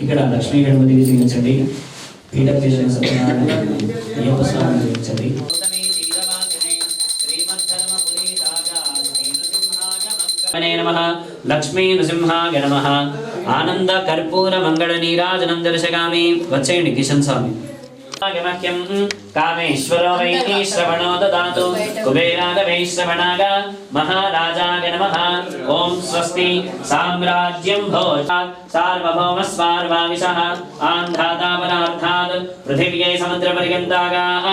ఇక్కడ లక్ష్మీ గణపతిని జీవించండి. పీఠం చేసిన సత్యనారాయణ అయ్యప్ప స్వామిని జీవించండి. లక్ష్మీ నృసింహాయ నమః. ఆనంద కర్పూర మంగళ నీరాజనం దర్శయామి. వచ్చేయండి కిషన్ స్వామి. कामेश्वरो वै श्रवणो ददातु कुबेराय वै श्रवणाय महाराजाय नमः। ओम स्वस्ति साम्राज्यं भोजात् सार्वभौमस्वार्वाविशः आन्धातापरार्थात् पृथिव्यै समुद्रपर्यन्तागाः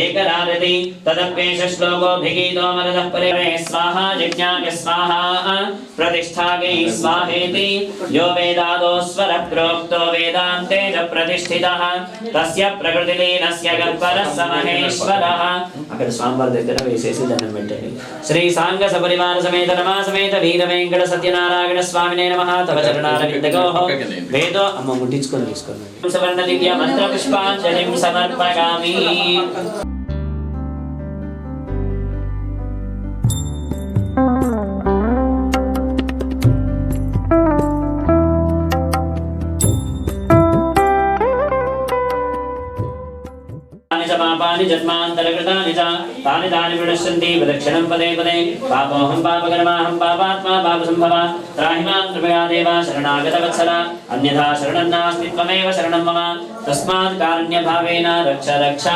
एकरारति तदप्येष श्लोकोऽभिगीतो मरुतः परिवे स्वाहा यज्ञाय स्वाहा प्रतिष्ठायै स्वाहेति यो वेदादो स्वर प्रोक्तो वेदान्ते च प्रतिष्ठितः तस्य प्रकृतिलीनस्य गह्वरः स महेश्वरः। अక్కడ స్వామివారి దగ్గర వేసేసి దండం పెట్టండి. శ్రీ సాంగ సపరివార సమేత రమా సమేత వీర వెంకట సత్యనారాయణ స్వామినే నమః. తవ చరణారవిందగోః వేదో అమ్మ ముట్టించుకొని తీసుకోండి. సువర్ణ దివ్య మంత్ర పుష్పాంజలిం సమర్పయామి. पापानि जन्मान्तरकृतानि च तानि तानि विनश्यन्ति प्रदक्षिणं पदे पदे पापोऽहं पापकर्माहं पापात्मा पापसम्भवा त्राहि मां कृपया देव शरणागतवत्सला अन्यथा शरणं नास्ति त्वमेव शरणं मम तस्मात् कारुण्यभावेन रक्ष रक्ष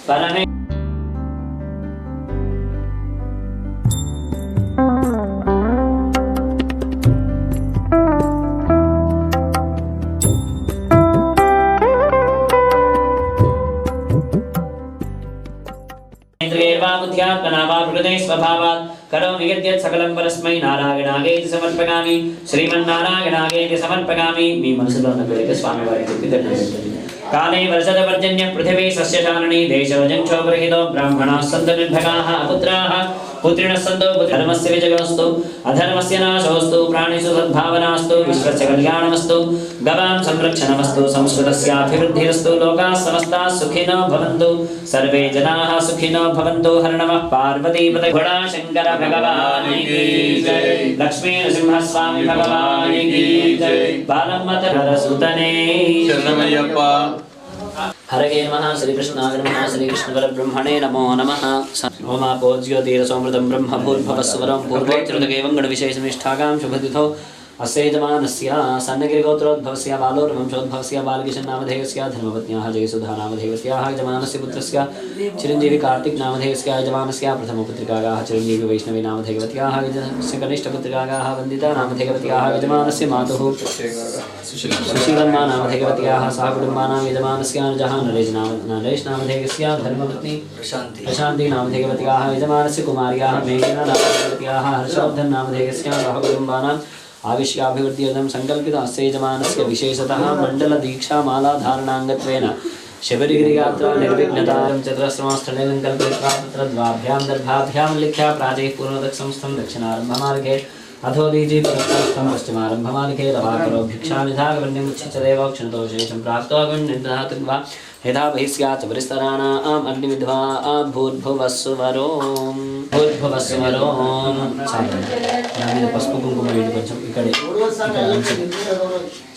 परमे स्वभावात् करोमि यद्यत् सकलं परस्मै नारायणागेति समर्पयामि. श्रीमन्नारायणागेति समर्पयामि. मी मनसुलो नगरे स्वामी वारिति దండం పెట్టండి. काले वर्षद पर्जन्य पृथिवी सस्यशालिनी देशवजं क्षोभरहितो ब्राह्मणाः सन्तु निर्भगाः अपुत्राः पुत्रिणः सन्तु धर्मस्य विजयोस्तु अधर्मस्य नाशोस्तु प्राणिषु सद्भावनास्तु विश्वस्य कल्याणमस्तु गवां संरक्षणमस्तु संस्कृतस्याभिवृद्धिरस्तु लोकाः समस्ताः सुखिनो भवन्तु सर्वे जनाः सुखिनो भवन्तु. हर नमः पार्वतीपते घोड़ा शंकर भगवान् की जय. लक्ष्मी नृसिंह स्वामी भगवान् की जय. बालमत हरसुतने शरणमय्यप्पा. हरये नमः. श्रीकृष्णाय नमः. श्रीकृष्ण परब्रह्मणे नमो नमः. ओमापो ज्योतिरसोमृतं ब्रह्म भूर्भुवस्वरं पूर्वोत्तरदेवं गणविशेषनिष्ठागां शुभतिथौ अस्य यजमानस्य सन्नगिरिगोत्रोद्भवस्य बालोर्वंशोद्भवस्य बालकिशन्नामधेयस्य धर्मपत्न्याः जयसुधानामधेयस्याः यजमानस्य पुत्रस्य चिरञ्जीवी कार्तिकनामधेयस्य यजमानस्य प्रथमपुत्रिकायाः चिरञ्जीवी वैष्णवीनामधेयवत्याः यजमानस्य कनिष्ठपुत्रिकायाः वन्दितानामधेयवत्याः यजमानस्य मातुः सुशीलम्मानामधेयवत्याः सहकुटुम्बानां यजमानस्य अनुजः नरेशनामधेयस्य धर्मपत्नी प्रशान्तीनामधेयवत्याः यजमानस्य कुमार्याः मेघनानामधेयवत्याः हर्षवर्धननामधेयस्य सहकुटुम्बानां आविष्याभिवृद्ध्यर्थं संकल्पित अस्य यजमानस्य विशेषतः मंडल दीक्षा माला धारणांगत्वेन शबरिगिरियात्रा निर्विघ्नतां चतुरस्रमस्थले संकल्पित्वा तत्र द्वाभ्यां दर्भाभ्यां लिख्या प्राचीः पूर्वदक्षं दक्षिणारम्भमार्गे अधोदीजी प्रस्थं पश्चिमारम्भमार्गे लवाकरो भिक्षानिधागवन्यमुच्चितदेव क्षणतो विशेषं प्राप्तो गुणनिर्धातुर्वा यथा बहिस्यात् परिस्तराणाम् अग्निविद्वा भूर्भुवस्वरों पసుపు కుంకుమ వేడి కొంచెం ఇక్కడే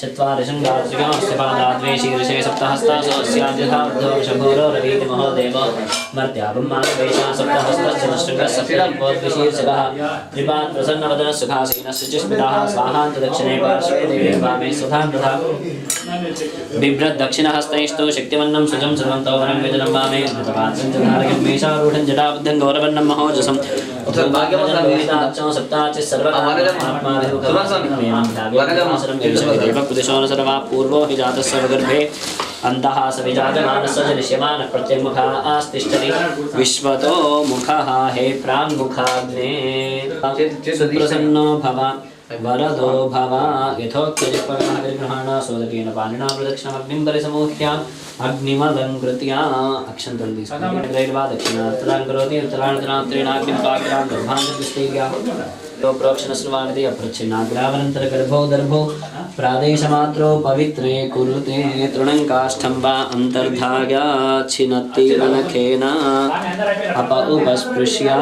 चत्वारि शृङ्गारत्रिकांस्य पादाद्वे शीर्षे सप्तहस्तासो स्याद्यथार्धो शम्भोरो रवीति महोदेवो मर्त्यापं मानवेशा सप्तहस्तस्य नष्टुकः सप्तल्पोद्विशीर्षकः त्रिपात् प्रसन्नवदनः सुखासीनः शुचिस्मिताः स्वाहान्त दक्षिणे पार्श्वे देवे वामे सुधां तथा बिभ्रद्दक्षिणहस्तैस्तु शक्तिवन्नं सुजं सर्वं तौवनं व्यजनं वामे धृतपात्रं च धारयं मेषारूढं जटाबद्धं गौरवर्णं महोजसं भाग्यवताच्चं सप्ताच्च सर्वकामात्माभिः पुदिशोन सर्वा पूर्वो हि जातस्य गर्भे अन्तः स विजातमानस्य दृश्यमानः प्रत्यङ्मुखः आस्तिष्ठति विश्वतो मुखः हे प्राङ्मुखाग्ने सुप्रसन्नो भव वरदो भव यथोक्तजिह्वग्रहणा सोदकेन पाणिना प्रदक्षिणमग्निं परिसमूह्य अग्निमलङ्कृत्या अक्षन्तं दीर्घा दक्षिणात्तरां करोति उत्तरान्तरात्रेणाग्निं पात्रां गर्भान्तर्विस्तीर्य प्रोक्षणश्रवाणति अप्रच्छिन्नाग्रावनन्तरगर्भो दर्भो प्रादेशमात्रो पवित्रे कुरुते तृणं काष्ठं वा अन्तर्धाया छिनत्ति वनखेन अप उपस्पृश्या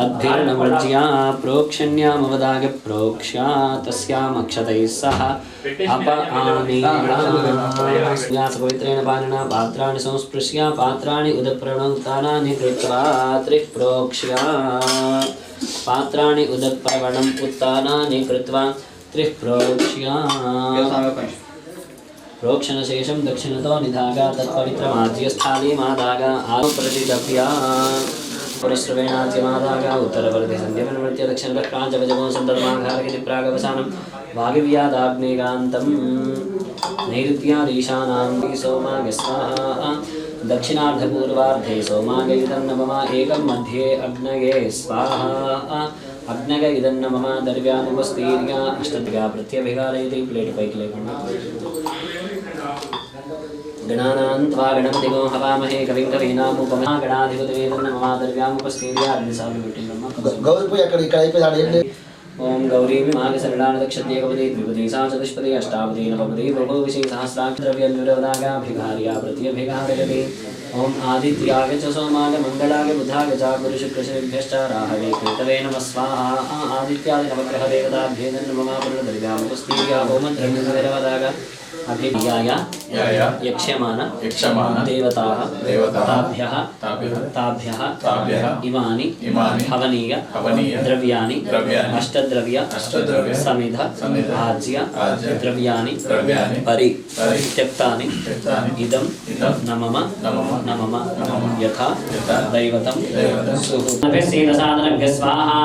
अद्भिर्नवज्या प्रोक्षण्यामवदाय प्रोक्ष्या तस्यामक्षतैः सह अप आनीया पवित्रेण पाणिना पात्राणि संस्पृश्या पात्राणि उदप्रणोक्तानानि कृत्वा त्रिः प्रोक्ष्या पात्राणि उदप्रणम् उत्तानानि कृत्वा त्रिः प्रोक्ष्या प्रोक्षणशेषं दक्षिणतो निधागा तत्पवित्रमाज्यस्थालीमादागा आप्रतिदप्या पुरस्रवेणाज्यमादागा उत्तरवर्ति सन्ध्यमनमृत्य दक्षिणतः प्राञ्चवजगो सन्ततमाघारयति प्रागवसानं वागिव्यादाग्नेगान्तं नैऋत्यादीशानां सोमाय स्वाहा दक्षिणार्धपूर्वार्धे सोमाय इदन्नममा एकं मध्ये अग्नये स्वाहा अग्नग इदन्नमम दर्व्यामुपस्तीर्या अष्टद्या प्रत्यभिगालयति प्लेट पैकी लेखना गणानान्त्वा गणपतिगो हवामहे कविं कवीनामुपमा गणाधिपतये इदन्नमम दर्व्यामुपस्तीर्या अग्निसाविमुट्टिं गौरी पूजा करी कढ़ाई पे डालिए ओम गौरी विमाग सरलानदक्षते कपदे द्विपदी सा चतुष्पदी अष्टापदी नवपदी बहुविषय सहस्राक्षरव्यन्विरवदागा भिखार्या प्रत्यभिघारयति ओम आदित्याय च सोमाय मंगलाय बुधाय च गुरुशुक्रशनिभ्यश्च राहवे कृतवे नमः स्वाहा आदित्याय नवग्रह देवताभ्ये नमः पुण्यदर्व्यामुपस्तीर्या ओम द्रव्यनिरवदागा अभियाय यक्षमान देवताः ताभ्यः इमानि हवनीय द्रव्याणि अष्टद्रव्य समिध आज्य द्रव्याणि परित्यक्तानि इदं नमम यथा दैवतं सुहृदसाधनभ्यः स्वाहा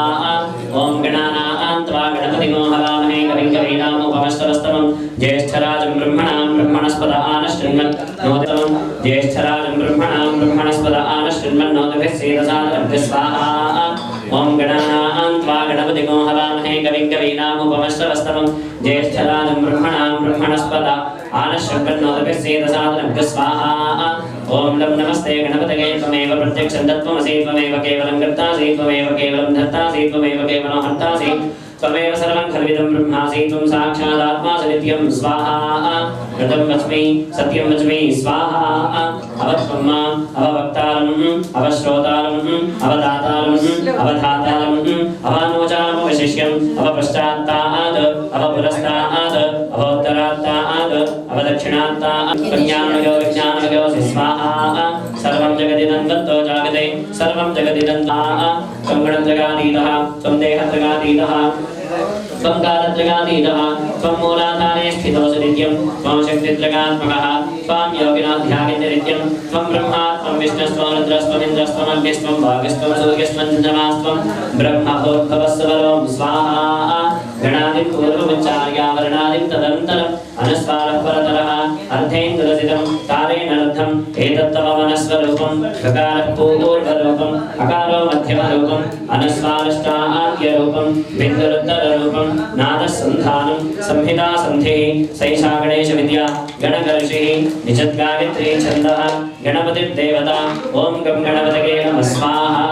ओम गणानान्त्वा गणपतिगो हवामहे कविं कवीनामुपमस्तवस्तमं ज्येष्ठराजं ब्रह्मणस्पद आनश्चिन्मन्नोदितं ज्येष्ठराजं ब्रह्मणस्पद आनश्चिन्मन्नोदिभिः सेदसाधनभ्यः स्वाहा ओम गणानान्त्वा गणपतिगो हवामहे कविं कवीनामुपमस्तवस्तमं ज्येष्ठराजं ब्रह्मणस्पद आनश्चिन्मन्नोदिभिः सेदसाधनभ्यः स्वाहा ओम लं नमस्ते गणपतये त्वमेव प्रत्यक्षं तत्त्वमसि त्वमेव केवलं कर्तासि त्वमेव केवलं धर्तासि त्वमेव केवलं हर्तासि त्वमेव सर्वं खल्विदं ब्रह्मासि त्वं साक्षादात्मासि नित्यं स्वाहा ऋतं वच्मि सत्यं वच्मि स्वाहा अवत्वं माम् अववक्तारम् अवश्रोतारम् अवदातारम् अवधातारम् अवानोचामवशिष्यम् अवपश्चात्तात् अवपुरस्तात् अवोत्तरात्तात् अवदक्षिणात्तात् कन्यामयो विज्ञानमयोऽसि स्वाहा सर्वं जगदिदं तत्तो जागते सर्वं जगदिदं त्वं गणत्रगातीतः त्वं देहत्रगातीतः त्वं कालत्रगातीतः त्वं मूलाधारे स्थितोऽसि नित्यं त्वं शक्तित्रगात्मकः त्वां योगिनाध्यायन्ति नित्यं त्वं ब्रह्मा त्वं विष्णुस्त्वं रुद्रस्त्वमिन्द्रस्त्वम् अग्निस्त्वं वायुस्त्वं सूर्यस्त्वं ब्रह्मभूर्भुवस्सुवरों स्वाहा गणादिं पूर्वमुच्चार्य वर्णादिं तदन्तरम् अनुस्वारः परतरः अर्धेन्दुरसितं तारेण लब्धम् एतत्तव मनस्वरूपं ककारः पूर्वरूपम् अकारो मध्यमरूपम् अनुस्वारश्चाद्यरूपं बिन्दुरुत्तररूपं नादसन्धानं संहितासन्धिः सैषा गणेशविद्या गणकर्षिः निजद्गायत्री छन्दः गणपतिर्देवता ॐ गं गणपतये नमः स्वाहा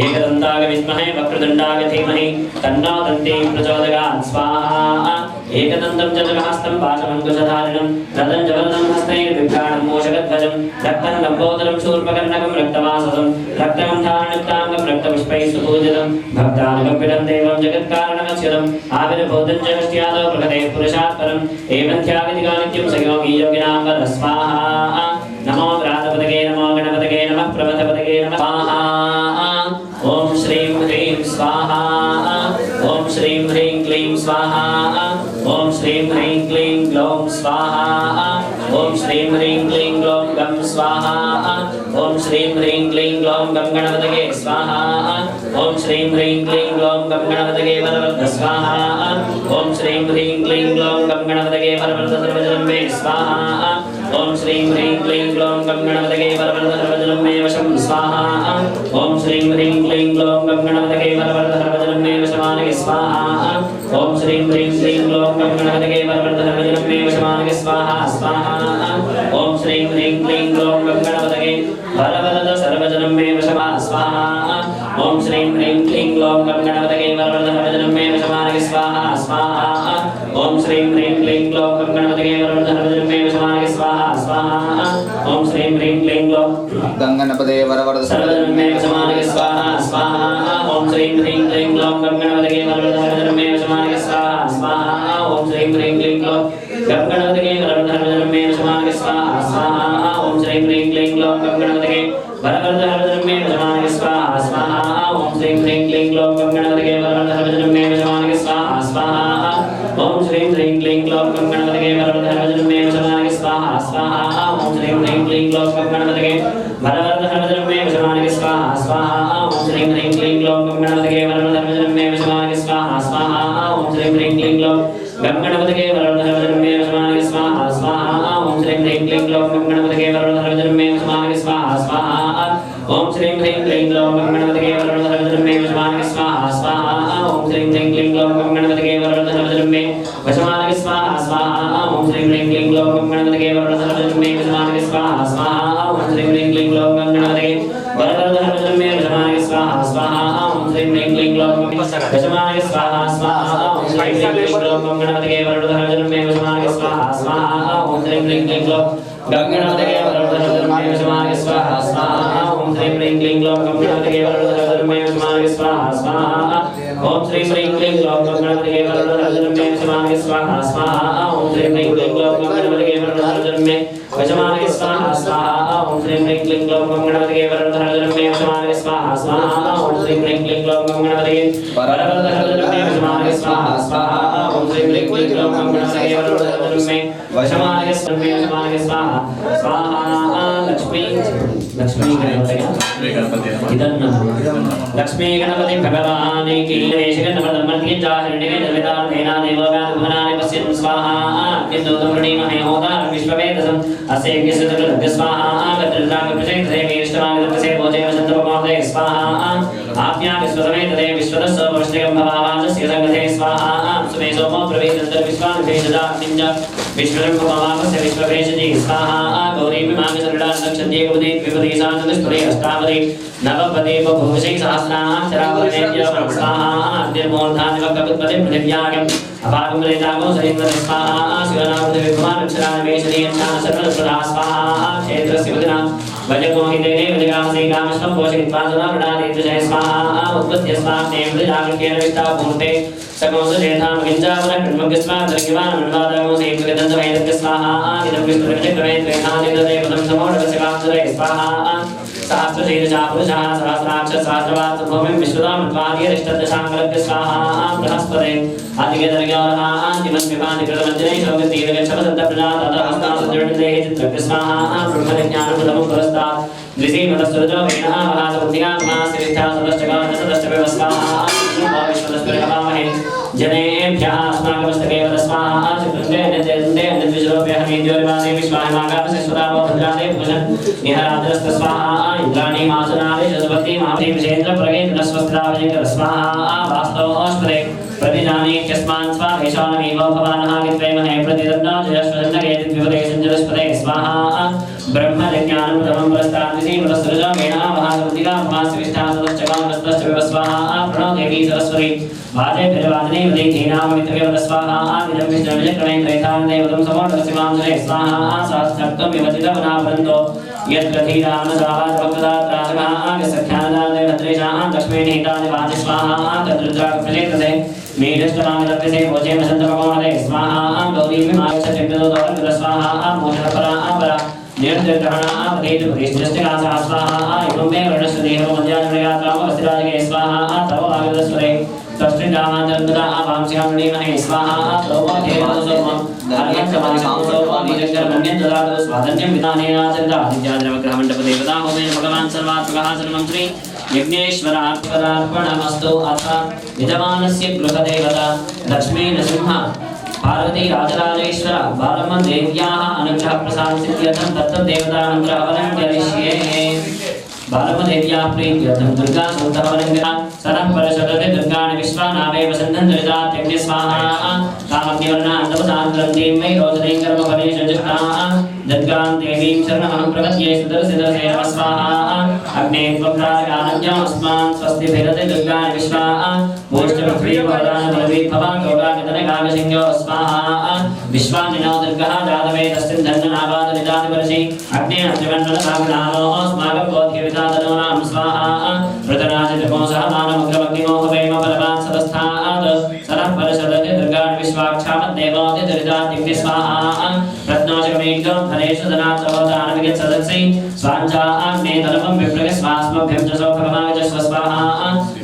एकदन्ताय विद्महे वक्रतुण्डाय धीमहि तन्नो दन्ती प्रचोदयात् स्वाहा एकदन्तं चतुर्हस्तं पाशमङ्कुशधारिणं रदं जवलनं हस्तैर्बिभ्राणं मोषगध्वजं रक्तं लम्बोदरं शूर्पकर्णकं रक्तवाससं रक्तगन्धानुक्ताङ्गं रक्तपुष्पैः सुपूजितं भक्तानुकम्पितं देवं जगत्कारणमच्युतम् आविर्भूतं च षष्ट्यादौ प्रकटे पुरुषात् परम् एवन्त्यागतिकानित्यं स योगी योगिनां वद स्वाहा नमो व्रातपतये नमो गणपतये नमः प्रमथपतये नमः स्वाहा ओम श्रीं ह्रीं स्वाहा ओम श्रीं ह्रीं क्लीं स्वाहा ओम श्रीं ह्रीं क्लीं ग्लौं स्वाहा ओम श्रीं ह्रीं क्लीं ग्लौं गं स्वाहा ओम श्रीं ह्रीं क्लीं ग्लौं गं गणपतये स्वाहा ओम श्रीं ह्रीं क्लीं ग्लौं गं गणपतये वरवरद स्वाहा ओम श्रीं ह्रीं क्लीं ग्लौं गं गणपतये वरवरद सर्वजनं मे स्वाहा ओम श्रीं ह्रीं क्लीं ग्लौं गं गणपतये वरवरद सर्वजनं मे वशं स्वाहा ओम श्रीं ह्रीं क्लीं ग्लौं गं गणपतये वरवरद सर्वजनं मे वशमानये स्वाहा ओम श्रीं ह्रीं क्लीं ग्लौं गं गणपतये वरवरद सर्वजनं मे वशमानये स्वाहा स्वाहा ओम श्रीं ह्रीं क्लीं ग्लौं गं गणपतये वरवरद सर्वजनं मे वशमा स्वाहा ओम श्रीं ह्रीं क्लीं ग्लौं गं गणपतये वरवरद सर्वजनं मे वशमानये स्वाहा स्वाहा ओम श्रीं ह्रीं क्लीं गंगणपतये वरवरदहरवज्रमे वशमानके स्वाहा स्वाहा ओम श्रीं ह्रीं क्लीं ग्लौं गंगणपतये वरवरद सर्वधर्मे वशमानके स्वाहा स्वाहा ओम श्रीं ह्रीं क्लीं ग्लौं गंगणपतये वरवरदहरवज्रमे वशमानके स्वाहा स्वाहा ओम श्रीं ह्रीं क्लीं ग्लौं गंगणपतये वरवरदहरवज्रमे वशमानके स्वाहा स्वाहा ओम श्रीं ह्रीं क्लीं ग्लौं गंगणपतये वरवरदहरवज्रमे वशमानके स्वाहा स्वाहा ओम श्रीं ह्रीं क्लीं ग्लौं गंगणपतये वरवरदहरवज्रमे वशमानके स्वाहा स्वाहा ओम श्रीं ह्रीं क्लीं ग्लौं गंगणपतये वरवरदहरवज्रमे वशमानके स्वाहा स्वाहा ओम श्रीं ह्रीं क्लीं ग्लौं गंगणपतये वरवरदहरवज्रमे वशमानके स्वाहा स्वाहा ओम श्रीं ह्रीं क्लीं ग्लौं गंगणपतये वरवरदहरवज्रमे वशमानके स्वाहा स्वाहा ओम श्रीं ह्रीं क्लीं ग्लौं गंगणपतये वरवरदहरवज्रमे वशमानके स्वाहा स्वाहा ओम श्रीं ह्रीं क्लीं ग्लौं गंगणपतये वरवरदहरवज्रमे वशमानके स्वाहा स्वाहा ओम श्रीं ह्रीं क्लीं ग्लौं गंगणपतये वरवरदहरवज्रमे वशमानके स्वाहा स्वाहा ओम श्रीं ह्रीं क्लीं ग्लौं गंगणपतये वरवरदहरवज्रमे वशमानके स्वाहा स्वाहा ओम श्रीं ह्रीं क्लीं ग्लौं गंगणपतये वरवरदहरवज्रमे वशमानके स्वाहा स्वाहा ओम श्रीं ह्रीं क्लीं ग्लौं गंगणपतये वरवरदहरवज्रमे वशमानके स्वाहा स्वाहा ओम श्रीं ह्रीं क्लीं ग्लौं वशमानके स्वाहा स्वाहा ओम श्रीं ह्रीं क्लीं ग्लौं गंगणपतये वरवरदहरवज्रमे वशमानके स्वाहा स्वाहा ओम श्रीं ह्रीं क्लीं ग्लौं गंगणपतये वरवरदहरवज्रमे वशमानके स्वाहा स्वाहा ओम श्रीं ह्रीं क्लीं ग्लौं गंगणपतये वरवरदहरवज्रमे वशमानके स्वाहा स्वाहा ओम श्रीं ह्रीं क्लीं ग्लौं गंगणपतये वरवरदहरवज्रमे वशमानके स्वाहा स्वाहा ओम श्रीं ह्रीं क्लीं ग्लौं गंगणपतये वरवरदहरवज्रमे वशमानके स्वाहा स्वाहा ओम श्रीं ह्रीं क्लीं ग्लौं गंगणपतये वरवरदहरवज्रमे वशमानके स्वाहा स्वाहा ओम श्रीं ह्रीं क्लीं ग्लौं गंगणपतये वरवरदहरवज्रमे वशमानके स्वाहा स्वाहा ओम श्रीं ह्रीं क्लीं ग्लौं गंगणपतये वरवरदहरवज्रमे वशमानके स्वाहा स्वाहा लक्ष्मी लक्ष्मी लक्ष्मी गणपति भगवान की देशगणपति जाहिरणे जलविदानेना देवगानभुवनानि पश्यन् स्वाहा किन्तुतमृणीमहे होता विश्ववेदसं अस्य यज्ञस्य स्वाहा गत्रद्रागप्रचेतसे वीरष्टमागतसे भोजे वसन्तपमोदे स्वाहा आज्ञा विश्वसमेतते विश्वदस्य वष्टिकं भवावासस्य संगते स्वाहा सुमे सोमो प्रवेशन्तर् विश्वान्ते ददामिञ्च विश्वरम्भवामस्य विश्ववेशति स्वाहा गौरीमिमागसरडान्तक्षन्ये कवदे विपदीसान्तस्पदे अष्टावदे नवपदे बभूषै सहस्राक्षरावरणेभ्यः स्वाहा निर्मोधानिवकपदे पृथिव्यागम् अपागमरेतागो सरिन्द्र स्वाहा शिवनापृथिविकुमारक्षरानिवेशति यच्छानसर्वसदा स्वाहा क्षेत्रस्य वदना वजगोहितेने वजगामसे कामश्वं पोषयित्वा सदा प्रणादेन्द्रजय स्वाहा उत्पत्य स्वामेन्द्रजागृत्येन विष्टापूर्ते सकंसुरेधामगिञ्जावनकृण्मग्स्वादर्गिवानमन्वादागो सेतुगदन्तमैदस्य स्वाहा इदं विष्णुर्विचित्रमेन्द्रेणादिदेवतं समोढकशिवान्तरे स्वाहा सहस्रशीर्षापुरुषः सहस्राक्ष सहस्रवात् भूमिं विश्वदामत्वादिरिष्टदशाङ्गलभ्य स्वाहा बृहस्पते अधिगदर्ग्योरः अन्तिमन्विमानिकृतमञ्जने शोकतीरगच्छवदन्तप्रजातहस्तासुदृढदेहे चित्रभ्य स्वाहा ब्रह्मज्ञानप्रथमं पुरस्तात् द्विसीमतस्तुतो वेणः महासमुद्धिकामास्तिष्ठा सदश्चकादशदश्चमेव स्वाहा विश्वदस्परिहवामहे जनेभ्यः अस्माकमस्तके वद स्वाहा चित्रन्ते अन्यते अन्यद्विश्वभ्यहमेन्द्योरिवादे विश्वाहिमागामसे स्वदावो भद्रादे भुजन् निहराद्रस्त स्वाहा इन्द्राणी मासनादे जसवती महाभीम विषेन्द्र प्रगेन्द्रस्वस्त्रावजिकर स्वाहा वास्तवोऽस्पदे प्रतिजानीत्यस्मान् स्वाहेशानमेव भवानः विद्वैमहे प्रतिदन्ना जयश्वदन्नगेतिद्विपदे सञ्जलस्पदे स्वाहा ब्रह्मज्ञानमुदमं पुरस्ताद्विसीमतस्सृजमेणः महासमुद्धिका महास्तिष्ठा सदश्चकामस्तश्चमेव स्वाहा प्रणो देवी सरस्वती वाजे वादने वदैधीनाममित्रमेव स्वाहा इदं विष्णुविचक्रमेन्द्रैथान्देवतं समोढकशिवाञ्जने स्वाहा सहस्रक्तं विवचितवनापरन्तो यद्ग्रथीरामसावादभक्तदात्रासकः सख्यानदादे भद्रेशाः लक्ष्मीनिहितानि वाचि स्वाहा तद्रुद्रागप्रचेतसे मेढष्टमागतर्पिसे भोजे वसन्तपमोदे स्वाहा गौरीमिमागच्छचिन्तदोदवर्गद स्वाहा मोचनपरा अपरा निर्जग्रहणा पदेतु प्रतिष्ठिकासा स्वाहा एवं मे वर्णस्वदेहो मध्याजनयात्रामवस्तिराजगे स्वाहा तव आगतस्वरे तस्त्रिदामान्तर्गता आवांस्यामणिमहे स्वाहा तवोधेवसोमं धार्यक्षमासंसोपनिजग्रमण्यं स्वातन्त्र्यं विधानेनाचन्द्रादित्यादिनवग्रहमण्डपदेवता होमेन भगवान् सर्वात्मकः सर्वं श्री यज्ञेश्वरार्पणमस्तु अथ यजमानस्य गृहदेवता लक्ष्मी नृसिंह पार्वती राजराजेश्वर बालम देव्याः अनुग्रह प्रसाद सिद्ध्यर्थं तत्तदेवतानुग्रह हवनं करिष्ये बालम देव्याः प्रीत्यर्थं दुर्गा सूक्तहवनं सरः परशुरते दुर्गाणि विश्वानावे वसन्तं दुरितात्यग्नि स्वाहा कामग्निवर्णा अन्तपसान्तरं देवै रोचनीं कर्मफलेषु जुष्टाः दुर्गां देवीं शरणमहं प्रपद्ये सुदर्शिदर्शे नमः स्वाहा अग्ने त्वप्रागानज्ञमस्मान् स्वस्ति भिरते दुर्गाणि विश्वाः भूष्टपृथ्वी वरदान बलवीर्भवा गौरागतनगागसिंहो स्वाहा विश्वानिनो दुर्गः जातवेदस्मिन् धन्यनावादनिदादिवर्षि अग्ने अत्रिवन्नसागनानो अस्माकं बोध्यविदादनो नाम स्वाहा प्रतराजितकोसः मानमग्रमग्निमोहवेम परमात् सदस्थात् सरः परशदति दुर्गान् विश्वाक्षामद्देवादिदुरिदादिग्नि स्वाहा रत्नोजगमेघं फलेषु धनात्सवदानविगत्सदत्सै स्वाञ्चाग्ने तलपं विप्रगस्वास्मभ्यं च सौभगमागजस्व स्वाहा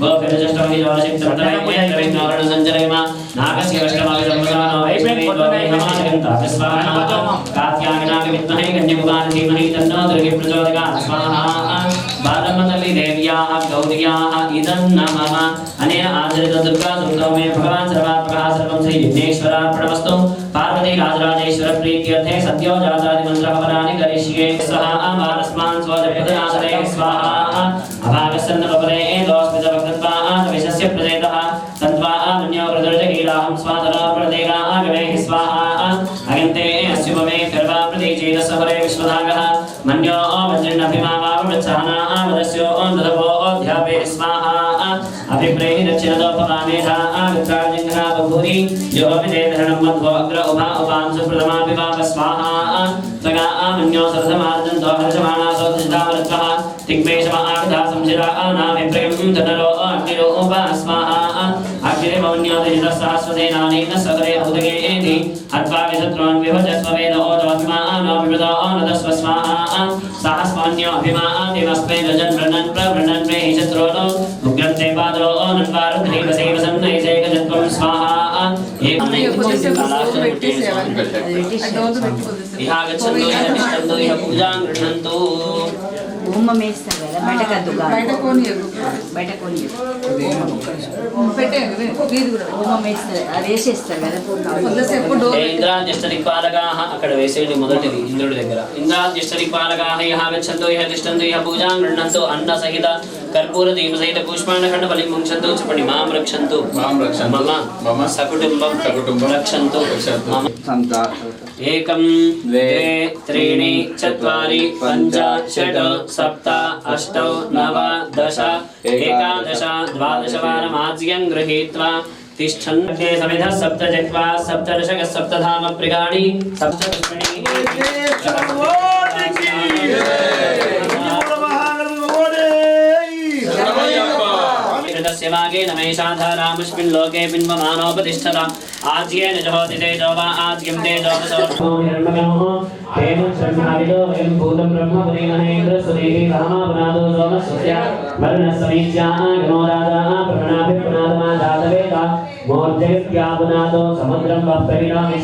गोभिरजष्टमहिजोरसिद्धप्रदयेन्द्रविघ्नोरणसञ्चरेम नागस्य वष्टमागजम्बसानो वैष्णवेन्द्रोमेहमानगन्ता स्वाहा कात्यायनाय विद्महे कन्यकुमारी धीमहि तन्नो दुर्गे प्रचोदयात् स्वाहा बालमतलि देव्याः गौर्याः इदं नमः अनेन आचरित दुर्गा दुर्गो मे भगवान् सर्वात्मकः सर्वं श्री विघ्नेश्वरार्पणमस्तु पार्वती राजराजेश्वर प्रीत्यर्थे सद्यो जातादि मन्त्रहवनानि करिष्ये स्वाहा मानस्मान् स्वजपदनासरे स्वाहा अभागसन्नपदे दोस्मितवक्तत्वा विशस्य प्रदेतः तन्त्वा मन्यो प्रदर्जकीलाहं स्वातरा प्रदेगा गवेः स्वाहा अयन्ते अस्युपमे कर्वा प्रतीचेतसवरे विश्वधागः मन्यो वज्रन्नभिमावावृच्छाना वदस्यो दधवो अध्यापे स्वाहा अभिप्रेहि दक्षिणदोपमामेधा वित्राजिङ्घ्ना बभूरि यो विदेधरणं मध्वो अग्र उभा उपांसु प्रथमाभिवाव स्वाहा तगा मन्यो सरसमार्जन्तो हर्षमाणासो दशधावरत्वः तिग्मेशमाविधा संशिरा नाभिप्रेयं तनरो अग्निरो उपा स्वाहा अग्निर्मौन्योदितसहस्रसेनानेन सगरे उदगेति हत्वा विशत्रून् विभजस्व वेद ओजोऽभिमानो विवृतो नदस्व स्वाहा सहस्मन्यो अभिमादिमस्मै रजन् वृणन् प्रवृणन् प्रेहि शत्रून् उग्रन्ते पादरो नन्वारुध्रीवसेव सन्नैसेकजत्वं स्वाहा इहागच्छन्तु इहतिष्ठन्तु इह पूजां गृह्णन्तु బొమ్మ మేస్తారు కదా బయటకద్దు బొమ్మ మేస్తారు అది వేసేస్తారు కదా ఇంద్రాదిష్టదిక్పాలకాః అక్కడ వేసేది మొదటిది ఇంద్రుడి దగ్గర ఇంద్రాదిష్టదిక్పాలకాః ఇహ గచ్చन्तు ఇహ తిష్టन्तు ఇహ పూజాం గృహ్ణन्तు అన్న సహిత కర్పూర దీప సహిత పుష్పాండఖండ బలిం ముంక్షन्तు చెప్పండి మాం రక్షन्तు మమ సకుటుంబం రక్షन्तు మమ एकं द्वे त्रीणि चत्वारि पञ्च षट् सप्त अष्ट नव दश एकादश द्वादशवारमाज्ञं गृहीत्वा तिष्ठन्ते समिधः सप्त जग्वा सप्तदशक सप्तधाम प्रियाणि सप्तपुष्पिणी सेवागे नमेशाधारामस्मिन् लोके बिन्वमानोपतिष्ठता आज्ञेन जहोति तेजो वा आज्ञं तेजो वसो हिरण्मयो तेन श्रद्धाविदो वयं भूतं ब्रह्म पुरीमहे इन्द्रस्वदेहि रामावनादो सोमस्य वर्णसमीच्याः गमोदादाः प्रवणाभिप्रणादमा जातवेदा मोर्जयत्यावनादो समुद्रं वः प्रविणामि